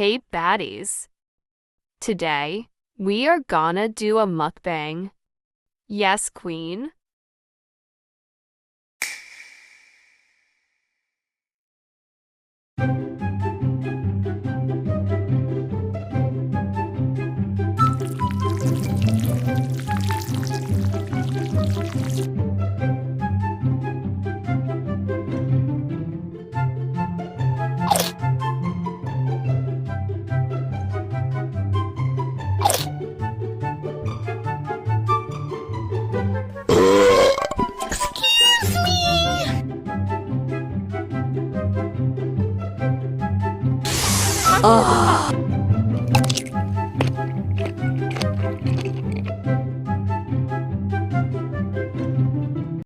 Hey baddies. Today, we are gonna do a mukbang. Yes, queen. Ugh.